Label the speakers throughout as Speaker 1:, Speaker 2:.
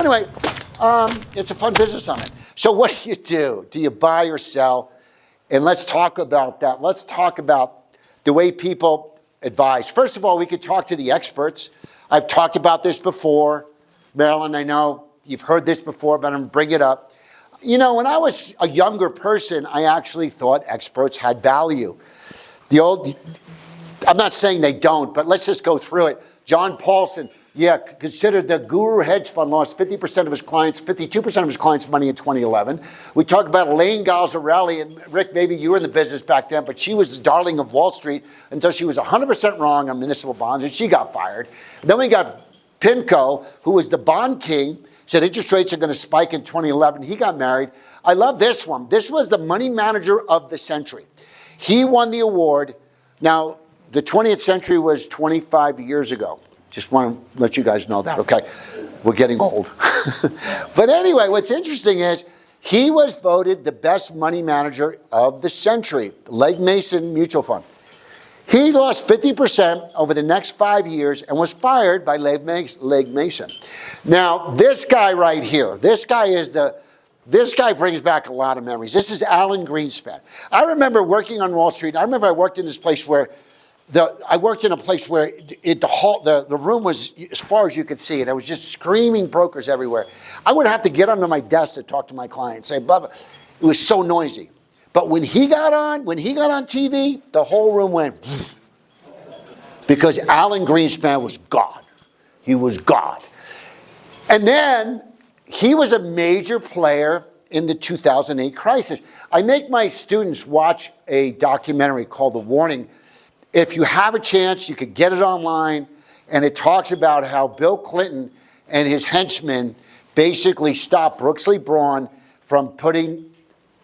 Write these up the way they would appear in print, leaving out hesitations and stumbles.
Speaker 1: Anyway, it's a fun business summit. So what do you do? Do you buy or sell? And let's talk about that. Let's talk about the way people advise. First of all, we could talk to the experts. I've talked about this before. Marilyn, I know you've heard this before, but I'm going to bring it up. You know, when I was a younger person, I actually thought experts had value. I'm not saying they don't, but let's just go through it. John Paulson, considered the guru hedge fund lost 50% of his clients, 52% of his clients' money in 2011. We talk about Elaine Gazzarelli, and Rick, maybe you were in the business back then, but she was the darling of Wall Street until she was 100% wrong on municipal bonds, and she got fired. And then we got Pimco, who was the bond king, said interest rates are going to spike in 2011. He got married. I love this one. This was the money manager of the century. He won the award. Now, the 20th century was 25 years ago. Just want to let you guys know that, okay? We're getting old. But anyway, what's interesting is he was voted the best money manager of the century, Legg Mason Mutual Fund. He lost 50% over the next 5 years and was fired by Legg Mason. Now, this guy right here, this guy brings back a lot of memories. This is Alan Greenspan. I remember working on Wall Street. I remember I worked in this place where the room was as far as you could see, and I was just screaming brokers everywhere. I would have to get onto my desk to talk to my clients, say, blah, blah. It was so noisy. But when he got on TV, the whole room went, because Alan Greenspan was God. He was God. And then he was a major player in the 2008 crisis. I make my students watch a documentary called The Warning. If you have a chance, you could get it online, and it talks about how Bill Clinton and his henchmen basically stopped Brooksley Braun from putting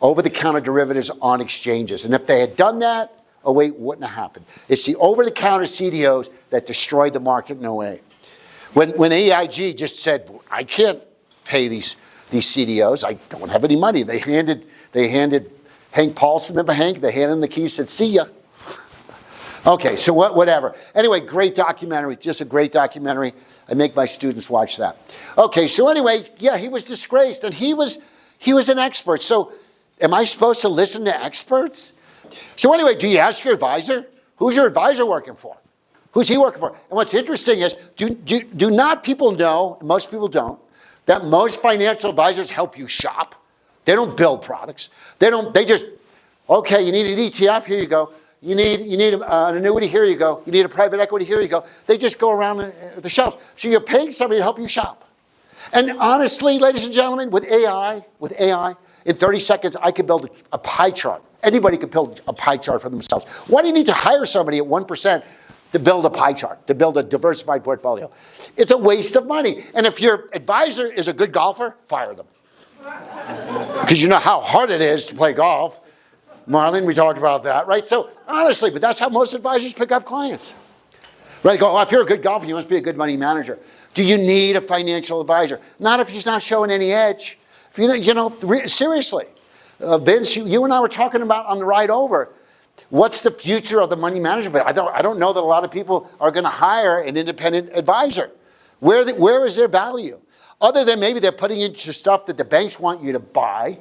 Speaker 1: over-the-counter derivatives on exchanges. And if they had done that, wouldn't have happened. It's the over-the-counter CDOs that destroyed the market in 08. When AIG just said, I can't pay these CDOs, I don't have any money. They handed Hank Paulson, remember Hank? They handed him the keys, said, see ya. Okay, so whatever. Anyway, great documentary, just a great documentary. I make my students watch that. Okay, so anyway, he was disgraced, and he was an expert. So am I supposed to listen to experts? So anyway, do you ask your advisor? Who's your advisor working for? Who's he working for? And what's interesting is, do not people know, most people don't, that most financial advisors help you shop? They don't build products. They just, okay, you need an ETF, here you go. You need an annuity, here you go. You need a private equity, here you go. They just go around the shelves. So you're paying somebody to help you shop. And honestly, ladies and gentlemen, with AI, in 30 seconds, I could build a pie chart. Anybody could build a pie chart for themselves. Why do you need to hire somebody at 1% to build a pie chart, to build a diversified portfolio? It's a waste of money. And if your advisor is a good golfer, fire them. Because you know how hard it is to play golf. Marlene, we talked about that, right? So honestly, but that's how most advisors pick up clients. Right? Go, if you're a good golfer, you must be a good money manager. Do you need a financial advisor? Not if he's not showing any edge. If seriously. Vince, you and I were talking about on the ride over, what's the future of the money management? I don't know that a lot of people are going to hire an independent advisor. Where is their value? Other than maybe they're putting into stuff that the banks want you to buy.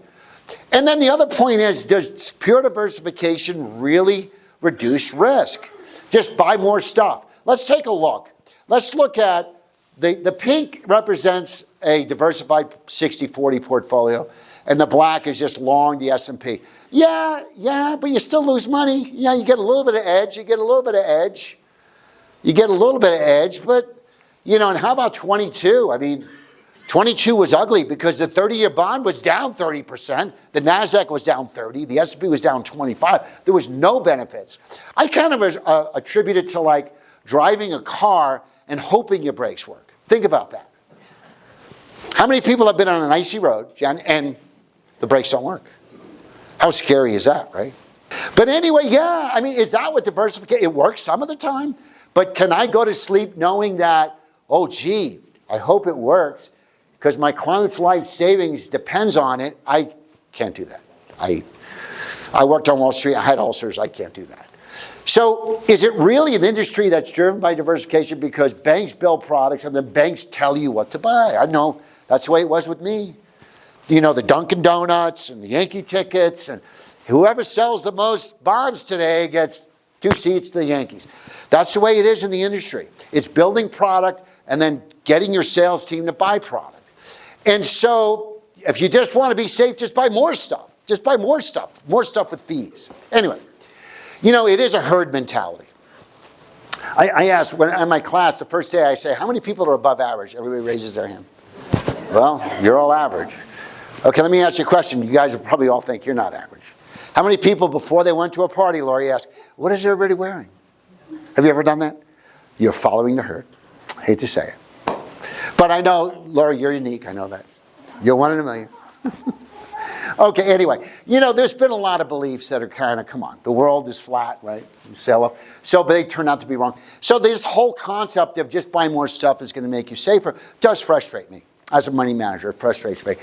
Speaker 1: And then the other point is, does pure diversification really reduce risk? Just buy more stuff. Let's take a look. Let's look at the pink represents a diversified 60-40 portfolio, and the black is just long the S&P. Yeah, but you still lose money. Yeah, you get a little bit of edge. But, and how about 22? I mean, 22 was ugly because the 30-year bond was down 30%. The NASDAQ was down 30. The S&P was down 25. There was no benefits. I kind of attribute it to like driving a car and hoping your brakes work. Think about that. How many people have been on an icy road, Jen, and the brakes don't work? How scary is that, right? But anyway, is that what diversification, it works some of the time, but can I go to sleep knowing that, I hope it works, because my client's life savings depends on it? I can't do that. I worked on Wall Street. I had ulcers. I can't do that. So is it really an industry that's driven by diversification because banks build products and then banks tell you what to buy? I know That's the way it was with me. You know, the Dunkin' Donuts and the Yankee tickets, and whoever sells the most bonds today gets 2 seats to the Yankees. That's the way it is in the industry. It's building product and then getting your sales team to buy product. And so if you just want to be safe, just buy more stuff. Just buy more stuff with fees. Anyway, you know, it is a herd mentality. I asked, in my class, the first day I say, how many people are above average? Everybody raises their hand. Well, you're all average. Okay, let me ask you a question. You guys will probably all think you're not average. How many people before they went to a party, Lori, asked, what is everybody wearing? Have you ever done that? You're following the herd. I hate to say it. But I know, Lori, you're unique. I know that. You're 1 in a million. Okay, anyway, you know, there's been a lot of beliefs that are kind of, come on, the world is flat, right? Sell off. So, but they turn out to be wrong. So this whole concept of just buying more stuff is going to make you safer does frustrate me. As a money manager, it frustrates me.